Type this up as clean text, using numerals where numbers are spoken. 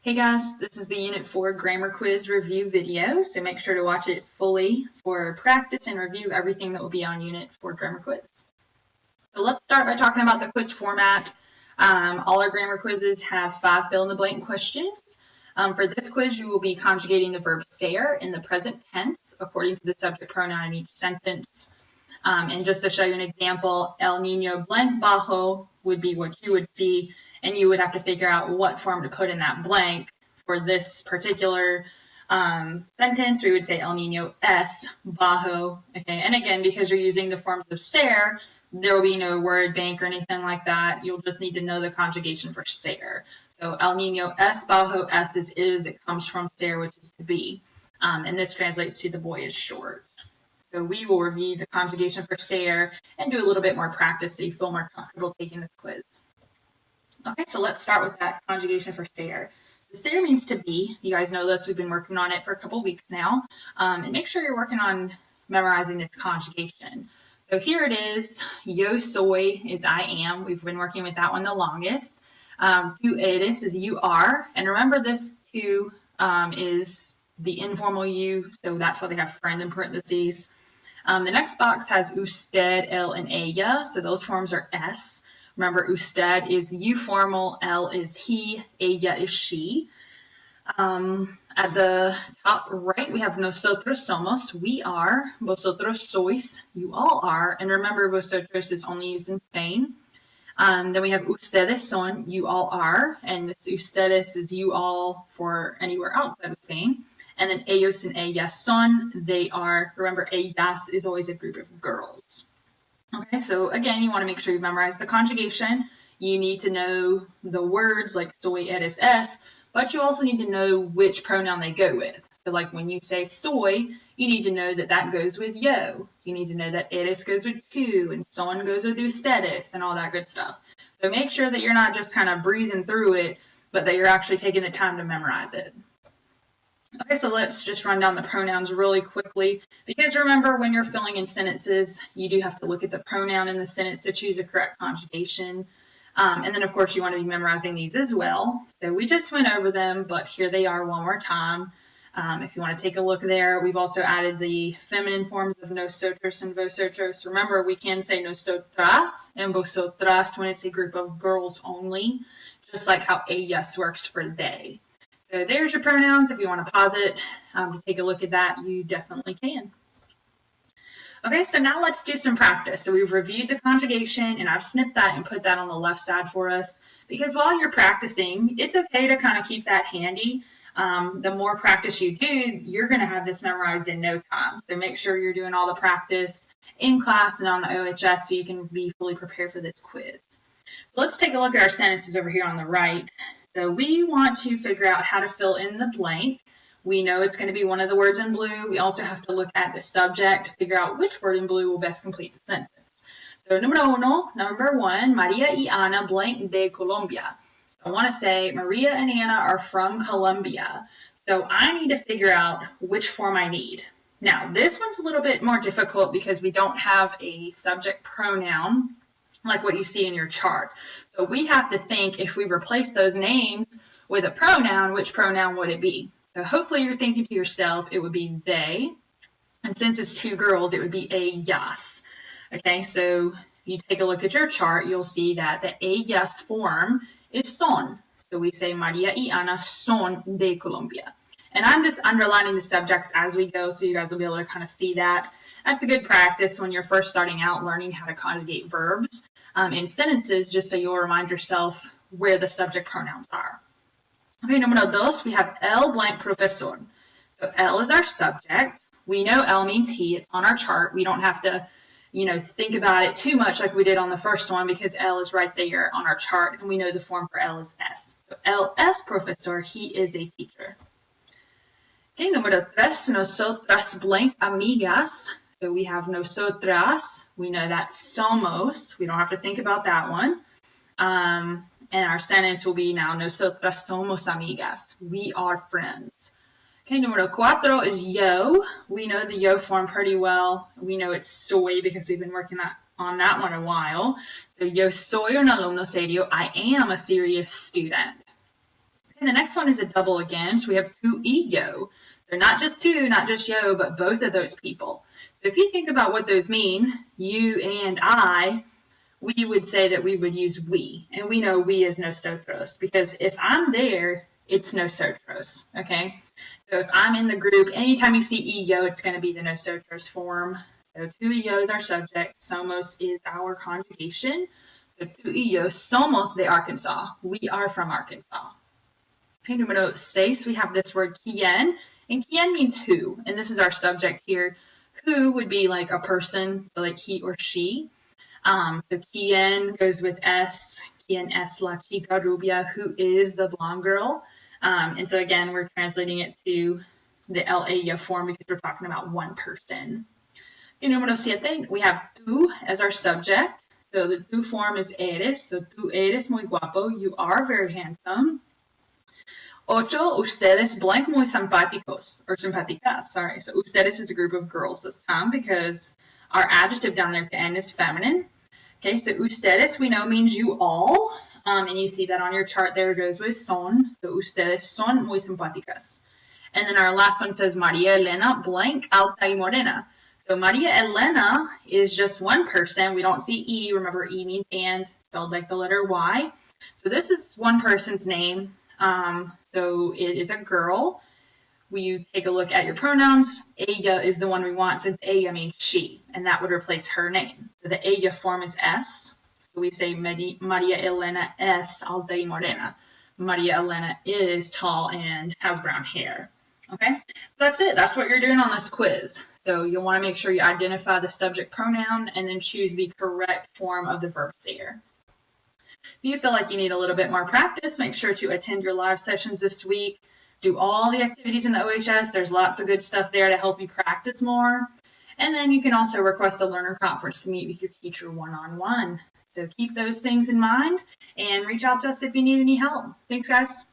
Hey guys, this is the Unit 4 Grammar Quiz review video, so make sure to watch it fully for practice and review everything that will be on Unit 4 Grammar Quiz. So let's start by talking about the quiz format. All our grammar quizzes have 5 fill-in-the-blank questions. For this quiz, you will be conjugating the verb ser in the present tense according to the subject pronoun in each sentence. And just to show you an example, El Niño blank bajo would be what you would see, and you would have to figure out what form to put in that blank for this particular sentence. We would say El Niño es bajo. Okay, and again, because you're using the forms of ser, there will be no word bank or anything like that. You'll just need to know the conjugation for ser. So El Niño es bajo, es is, it comes from ser, which is to be. And this translates to the boy is short. So we will review the conjugation for ser and do a little bit more practice so you feel more comfortable taking this quiz. Okay, so let's start with that conjugation for ser. So ser means to be. You guys know this. We've been working on it for a couple weeks now. And make sure you're working on memorizing this conjugation. So here it is. Yo soy is I am. We've been working with that one the longest. Tu eres is you are. And remember this too is the informal you. So that's why they have friend in parentheses. The next box has usted, él, and ella. So those forms are S. Remember, usted is you formal, él is he, ella is she. At the top right, we have nosotros somos, we are. Vosotros sois, you all are. And remember, vosotros is only used in Spain. Then we have ustedes son, you all are. And this ustedes is you all for anywhere outside of Spain. And then ellos and ellas son, they are. Remember, ellas is always a group of girls. Okay, so again, you want to make sure you memorize the conjugation. You need to know the words like soy, eres, es, but you also need to know which pronoun they go with. So like when you say soy, you need to know that that goes with yo. You need to know that eres goes with tu, and son goes with ustedes, and all that good stuff. So make sure that you're not just kind of breezing through it, but that you're actually taking the time to memorize it. Okay, so let's just run down the pronouns really quickly, because remember, when you're filling in sentences, you do have to look at the pronoun in the sentence to choose a correct conjugation. And then, of course, you want to be memorizing these as well. So we just went over them, but here they are one more time. If you want to take a look there, we've also added the feminine forms of nosotros and vosotros. Remember, we can say nosotras and vosotras when it's a group of girls only, just like how ellas works for they. So there's your pronouns. If you want to pause it to take a look at that, you definitely can. Okay, so now let's do some practice. So we've reviewed the conjugation, and I've snipped that and put that on the left side for us, because while you're practicing, it's okay to kind of keep that handy. The more practice you do, you're going to have this memorized in no time. So make sure you're doing all the practice in class and on the OHS so you can be fully prepared for this quiz. So let's take a look at our sentences over here on the right. So we want to figure out how to fill in the blank. We know it's going to be one of the words in blue. We also have to look at the subject to figure out which word in blue will best complete the sentence. So number one, Maria y Ana blank de Colombia. I want to say Maria and Anna are from Colombia. So I need to figure out which form I need. Now, this one's a little bit more difficult because we don't have a subject pronoun like what you see in your chart. So we have to think, if we replace those names with a pronoun, which pronoun would it be? So hopefully you're thinking to yourself, it would be they. And since it's two girls, it would be ellas. Okay, so if you take a look at your chart, you'll see that the ellas form is son. So we say Maria y Ana son de Colombia. And I'm just underlining the subjects as we go, so you guys will be able to kind of see that. That's a good practice when you're first starting out learning how to conjugate verbs in sentences, just so you'll remind yourself where the subject pronouns are. Okay, número dos, we have el blank profesor. So el is our subject. We know el means he. It's on our chart. We don't have to, think about it too much like we did on the first one, because el is right there on our chart, and we know the form for el is es. So el es profesor. He is a teacher. Okay, número tres, nosotras blank amigas. So we have nosotras. We know that's somos. We don't have to think about that one. And our sentence will be now, nosotras somos amigas. We are friends. Okay, número cuatro is yo. We know the yo form pretty well. We know it's soy because we've been working on that one a while. So yo soy un alumno serio. I am a serious student. Okay, And the next one is a double again. So we have tu y yo. They're not just two, not just yo, but both of those people. So if you think about what those mean, you and I, we would say that we would use we. And we know we is nosotros, because if I'm there, it's nosotros, okay? So if I'm in the group, anytime you see yo, it's going to be the nosotros form. So tu y yo is our subject. Somos is our conjugation. So tu y yo somos de Arkansas. We are from Arkansas. Okay, número 6, we have this word quién. And quién means who. And this is our subject here. Who would be like a person, so like he or she. So quién goes with es. Quién es la chica rubia? Who is the blonde girl? And so again, we're translating it to the el ella form because we're talking about one person. Okay, número 7, we have tú as our subject. So the tú form is eres. So tú eres muy guapo. You are very handsome. 8, ustedes blank muy simpáticos, or simpáticas, sorry. So ustedes is a group of girls this time because our adjective down there at the end is feminine. Okay, so ustedes we know means you all, and you see that on your chart there goes with son. So ustedes son muy simpáticas. And then our last one says María Elena blank alta y morena. So María Elena is just one person. We don't see E. Remember, E means and, spelled like the letter Y. So this is one person's name. So it is a girl. You take a look at your pronouns. Ella is the one we want since ella means she, and that would replace her name. So the ella form is es. So we say María Elena es alta y morena. María Elena is tall and has brown hair. Okay, so that's it. That's what you're doing on this quiz. So you'll want to make sure you identify the subject pronoun and then choose the correct form of the verb ser. If you feel like you need a little bit more practice, make sure to attend your live sessions this week. Do all the activities in the OHS. There's lots of good stuff there to help you practice more. And then you can also request a learner conference to meet with your teacher one-on-one. So keep those things in mind and reach out to us if you need any help. Thanks, guys.